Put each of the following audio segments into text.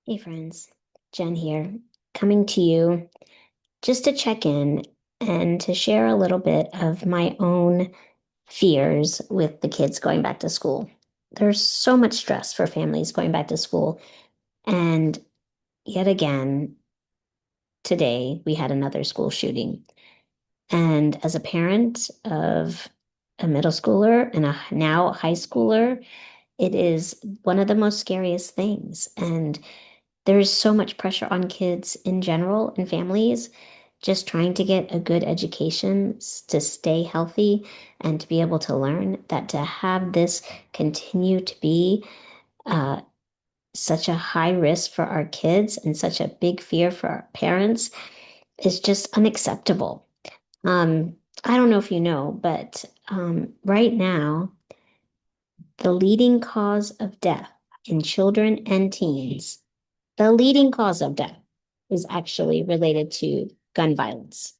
Hey friends, Jen here, coming to you just to check in and to share a little bit of my own fears with the kids going back to school. There's so much stress for families going back to school. And yet again, today we had another school shooting. And as a parent of a middle schooler and a now high schooler, it is one of the most scariest things. And there's so much pressure on kids in general and families just trying to get a good education to stay healthy and to be able to learn that to have this continue to be uh, such a high risk for our kids and such a big fear for our parents is just unacceptable. Um, I don't know if you know, but right now, the leading cause of death in children and teens, the leading cause of death is actually related to gun violence.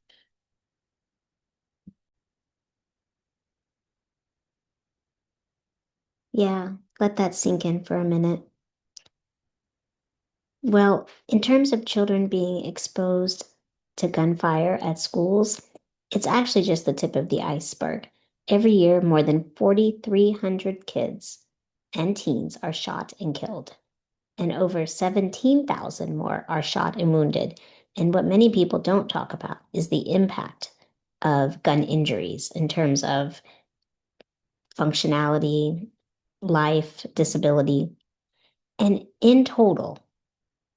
Yeah, let that sink in for a minute. Well, in terms of children being exposed to gunfire at schools, it's actually just the tip of the iceberg. Every year, more than 4,300 kids and teens are shot and killed, and over 17,000 more are shot and wounded. And what many people don't talk about is the impact of gun injuries in terms of functionality, life, disability. And in total,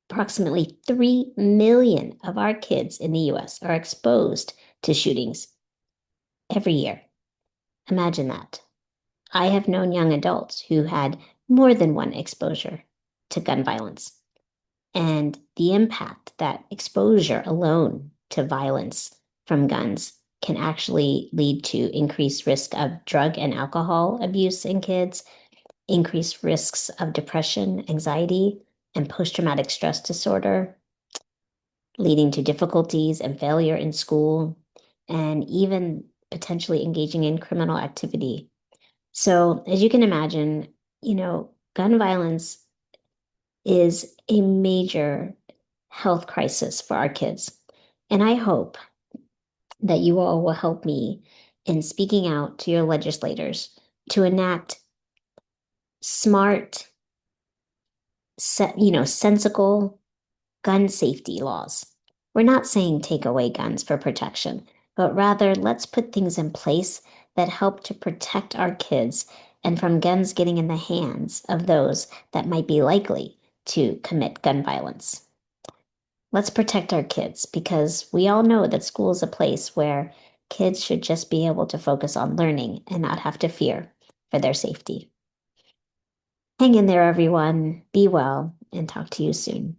approximately 3 million of our kids in the US are exposed to shootings every year. Imagine that. I have known young adults who had more than one exposure to gun violence. And the impact that exposure alone to violence from guns can actually lead to increased risk of drug and alcohol abuse in kids, increased risks of depression, anxiety, and post-traumatic stress disorder, leading to difficulties and failure in school, and even potentially engaging in criminal activity. So, as you can imagine, gun violence is a major health crisis for our kids. And I hope that you all will help me in speaking out to your legislators to enact smart, sensible gun safety laws. We're not saying take away guns for protection, but rather let's put things in place that help to protect our kids and from guns getting in the hands of those that might be likely to commit gun violence. Let's protect our kids because we all know that school is a place where kids should just be able to focus on learning and not have to fear for their safety. Hang in there, everyone. Be well and talk to you soon.